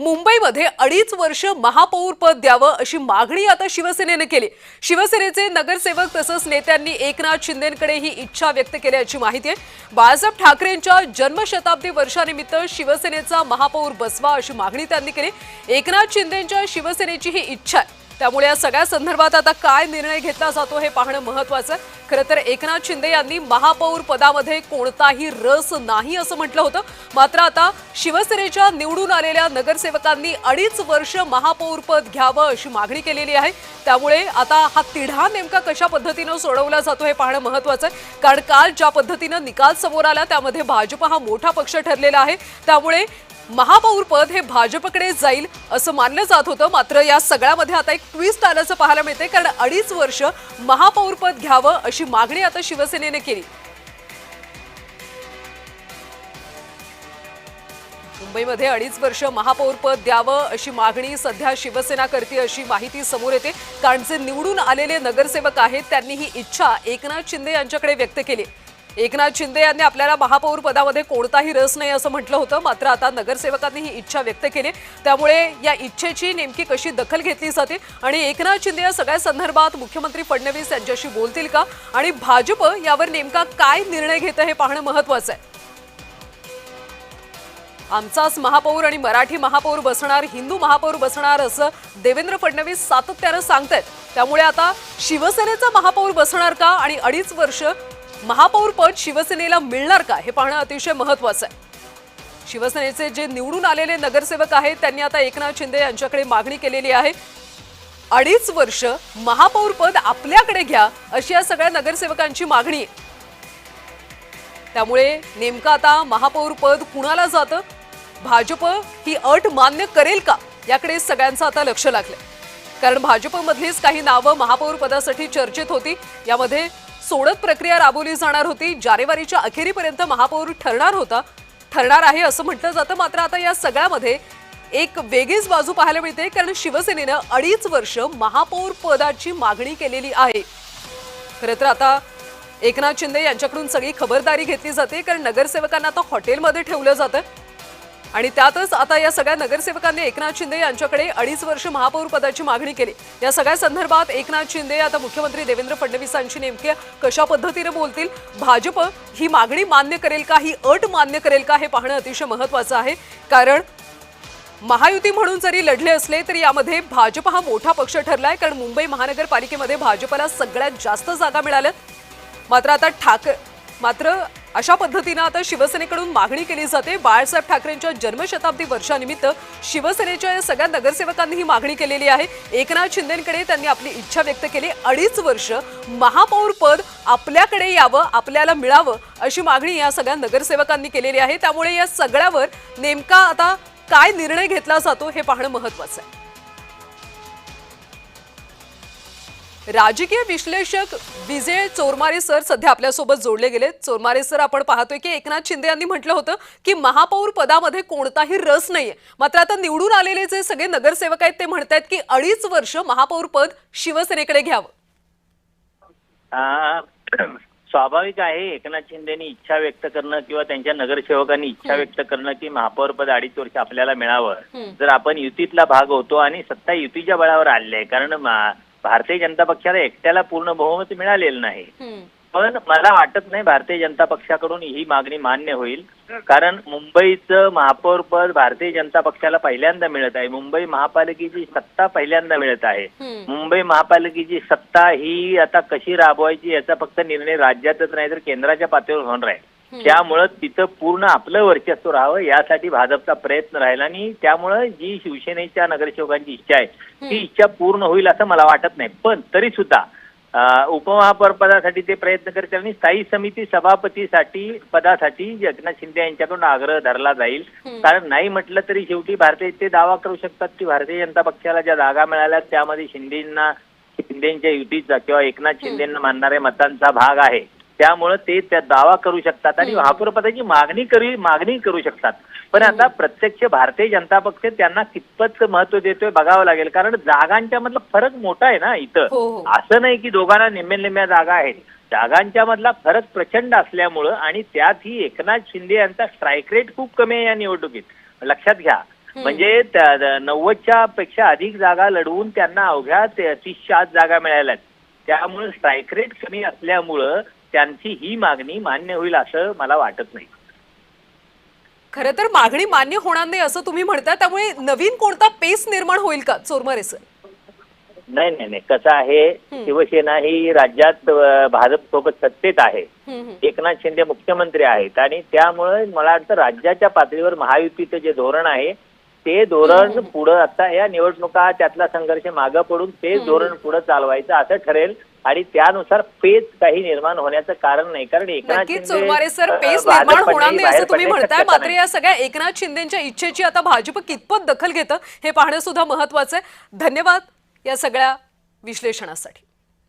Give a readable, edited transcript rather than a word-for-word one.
मुंबईमध्ये 2.5 वर्ष महापौर पद द्यावं अशी मागणी आता शिवसेनेने केली। शिवसेनेचे नगरसेवक तसंच नेत्यांनी एकनाथ शिंदेंकडे ही इच्छा व्यक्त केल्याची माहिती आहे। बाळासाहेब ठाकरेंच्या जन्मशताब्दी वर्षानिमित्त शिवसेनेचा महापौर बसवा अशी मागणी त्यांनी केली। एकनाथ शिंदेंच्या शिवसेनेची ही इच्छा आहे, त्यामुळे या सगळ्या संदर्भात आता काय निर्णय घेतला जातो हे पाहणं महत्त्वाचं आहे। खरं तर एकनाथ शिंदे यांनी महापौर पदामध्ये कोणताही रस नाही असं म्हटलं होतं, मात्र आता शिवसेनेच्या निवडून आलेल्या नगरसेवकांनी 2.5 वर्ष महापौर पद घ्यावं अशी मागणी केलेली आहे। त्यामुळे आता हा तिढा नेमका कशा पद्धतीने सोडवला जातो हे पाहणं महत्त्वाचं आहे, कारण काल ज्या पद्धतीने निकाल समोर आला त्यामध्ये भाजप हा मोठा पक्ष ठरलेला आहे। त्यामुळे महापौर पद हे भाजपकडे जाईल असं मानलं जात होतं, मात्र या सगळ्यामध्ये आता एक ट्विस्ट आल्याचं पाहायला मिळते, कारण 2.5 वर्ष महापौर पद घ्यावं अशी मागणी आता शिवसेनेने केली। मुंबईमध्ये 2.5 वर्ष महापौर पद द्यावं अशी मागणी सध्या शिवसेना करते अशी माहिती समोर येते, कारण जे निवडून आलेले नगरसेवक आहेत त्यांनी ही इच्छा एकनाथ शिंदे यांच्याकडे व्यक्त केली। एकनाथ शिंदे यांनी आपल्याला महापौर पदामध्ये कोणताही रस नाही असं म्हटलं होतं, मात्र आता नगरसेवकांनी ही इच्छा व्यक्त केली। त्यामुळे या इच्छेची नेमकी कशी दखल घेतली जाते आणि एकनाथ शिंदे या सगळ्या संदर्भात मुख्यमंत्री फडणवीस यांच्याशी बोलतील का आणि भाजप यावर नेमका काय निर्णय घेतं हे पाहणं महत्त्वाचं आहे। आमचाच महापौर आणि मराठी महापौर बसणार, हिंदू महापौर बसणार असं देवेंद्र फडणवीस सातत्यानं सांगतायत। त्यामुळे आता शिवसेनेचा महापौर बसणार का आणि 2.5 वर्ष महापौर पद शिवसेनेला मिळणार का हे पाहणं अतिशय महत्त्वाचं आहे। शिवसेनेचे जे निवडून आलेले नगरसेवक आहेत त्यांनी आता एकनाथ शिंदे यांच्याकडे मागणी केलेली आहे, 2.5 वर्ष महापौर पद आपल्याकडे घ्या अशी या सगळ्या नगरसेवकांची मागणी आहे। त्यामुळे नेमका आता महापौर पद कुणाला जातं, भाजप ही अट मान्य करेल का याकडे सगळ्यांचं आता लक्ष लागलंय, कारण भाजपमधलीच काही नावं महापौर पदासाठी चर्चेत होती। यामध्ये सोडत प्रक्रिया राबवली जाणार होती, जानेवारीच्या अखेरीपर्यंत महापौर ठरणार आहे असं म्हटलं जातं, मात्र आता या सगळ्यामध्ये एक वेगळीच बाजू पाहायला मिळते, कारण शिवसेनेनं 2.5 वर्ष महापौर पदाची मागणी केलेली आहे। खरं तर आता एकनाथ शिंदे यांच्याकडून सगळी खबरदारी घेतली जाते, कारण नगरसेवकांना आता हॉटेलमध्ये ठेवलं जातं आणि त्यातच आता या सगळ्या नगरसेवकांनी एकनाथ शिंदे यांच्याकडे 2.5 वर्ष महापौर पदाची मागणी केली। या सगळ्या संदर्भात एकनाथ शिंदे आता मुख्यमंत्री देवेंद्र फडणवीसांशी नेमके कशा पद्धतीने बोलतील, भाजप ही मागणी मान्य करेल का, ही अट मान्य करेल का हे पाहणं अतिशय महत्त्वाचं आहे। कारण महायुती म्हणून जरी लढले असले तरी यामध्ये भाजप हा मोठा पक्ष ठरलाय, कारण मुंबई महानगरपालिकेमध्ये भाजपला सगळ्यात जास्त जागा मिळाल्या। मात्र अशा पद्धतीने आता शिवसेनेकडून मागणी केली जाते। बाळासाहेब ठाकरेंच्या जन्मशताब्दी वर्षानिमित्त शिवसेनेच्या या सगळ्या नगरसेवकांनी ही मागणी केलेली आहे। एकनाथ शिंदेंकडे त्यांनी आपली इच्छा व्यक्त केली, 2.5 वर्ष महापौर पद आपल्याकडे यावं, आपल्याला मिळावं अशी मागणी या सगळ्या नगरसेवकांनी केलेली आहे। त्यामुळे या सगळ्यावर नेमका आता काय निर्णय घेतला जातो हे पाहणं महत्त्वाचं आहे। राजकीय विश्लेषक विजय चोरमारे सर सध्या आपल्यासोबत जोडले गेले। चोरमारे सर, आपण पाहतोय की एकनाथ शिंदे यांनी म्हटलं होतं की महापौर पदामध्ये कोणताही रस नाहीये, मात्र आता निवडून आलेले जे सगळे नगरसेवक आहेत ते म्हणतात की 2.5 वर्ष महापौर पद शिवसेनेकडे घ्यावं। स्वाभाविक आहे एकनाथ शिंदेनी इच्छा व्यक्त करणं किंवा त्यांच्या नगरसेवकांनी इच्छा व्यक्त करणं की महापौर पद 2.5 वर्ष आपल्याला मिळावं। जर आपण युतीतला भाग होतो आणि सत्ता युतीच्या बळावर आलेली आहे, कारण भारतीय जनता पक्षाला एकट्याला पूर्ण बहुमत मिळालेलं नाही, पण मला वाटत नाही भारतीय जनता पक्षाकडून ही मागणी मान्य होईल, कारण मुंबईचं महापौर पद भारतीय जनता पक्षाला पहिल्यांदा मिळत आहे। मुंबई महापालिकेची सत्ता पहिल्यांदा मिळत आहे। मुंबई महापालिकेची सत्ता ही आता कशी राबवायची याचा फक्त निर्णय राज्यातच नाही तर केंद्राच्या पातळीवर होणार आहे। त्यामुळं तिथं पूर्ण आपलं वर्चस्व राहावं यासाठी भाजपचा प्रयत्न राहिला आणि त्यामुळं जी शिवसेनेच्या नगरसेवकांची इच्छा आहे ती इच्छा पूर्ण होईल असं मला वाटत नाही। पण तरी सुद्धा उपमहापौर पदासाठी ते प्रयत्न करतील आणि स्थायी समिती सभापतीसाठी पदासाठी एकनाथ शिंदे यांच्याकडून आग्रह धरला जाईल, कारण नाही म्हटलं तरी शेवटी ते दावा करू शकतात की भारतीय जनता पक्षाला ज्या जागा मिळाल्या त्यामध्ये शिंदेंच्या युतीचा किंवा एकनाथ शिंदेंना मानणाऱ्या मतांचा भाग आहे, त्यामुळे ते त्या दावा करू शकतात आणि महापौर पदाची मागणी करू शकतात। पण आता प्रत्यक्ष भारतीय जनता पक्ष त्यांना कितपत महत्व देतोय बघावं लागेल, कारण जागांच्या मधला फरक मोठा आहे ना इथं। असं नाही की दोघांना निम्म्या जागा आहेत, जागांच्या मधला फरक प्रचंड असल्यामुळं आणि त्यातही एकनाथ शिंदे यांचा स्ट्राईक रेट खूप कमी आहे या निवडणुकीत, लक्षात घ्या। म्हणजे 90च्या पेक्षा अधिक जागा लढवून त्यांना अवघ्या 30च्या आत जागा मिळाल्यात. त्यामुळे स्ट्राईक रेट कमी असल्यामुळं त्यांची ही मागणी मान्य होईल असं मला वाटत नाही. खरं तर मागणी मान्य होणार नाही असं तुम्ही म्हणता, त्यामुळे नवीन कोणता पेस निर्माण होईल का चोरमारे सर? नाही नाही नाही, कसं आहे, शिवसेना ही राज्यात भाजप सोबत सत्तेत आहे. एकनाथ शिंदे मुख्यमंत्री आहेत आणि त्यामुळे मला वाटतं राज्याच्या पातळीवर महायुतीचं जे धोरण आहे ते धोरण पुढं, आता या निवडणुका त्यातला संघर्ष मागं पडून ते धोरण पुढे चालवायचं असं ठरेल आणि त्यानुसार पेच काही निर्माण होण्याचं कारण नाही. कारण एकनाथ नक्कीच चोरमारे सर, पेस निर्माण होणार नाही असं तुम्ही म्हणताय, मात्र या सगळ्या एकनाथ शिंदेच्या इच्छेची आता भाजप कितपत दखल घेतं हे पाहणं सुद्धा महत्वाचं आहे. धन्यवाद या सगळ्या विश्लेषणासाठी.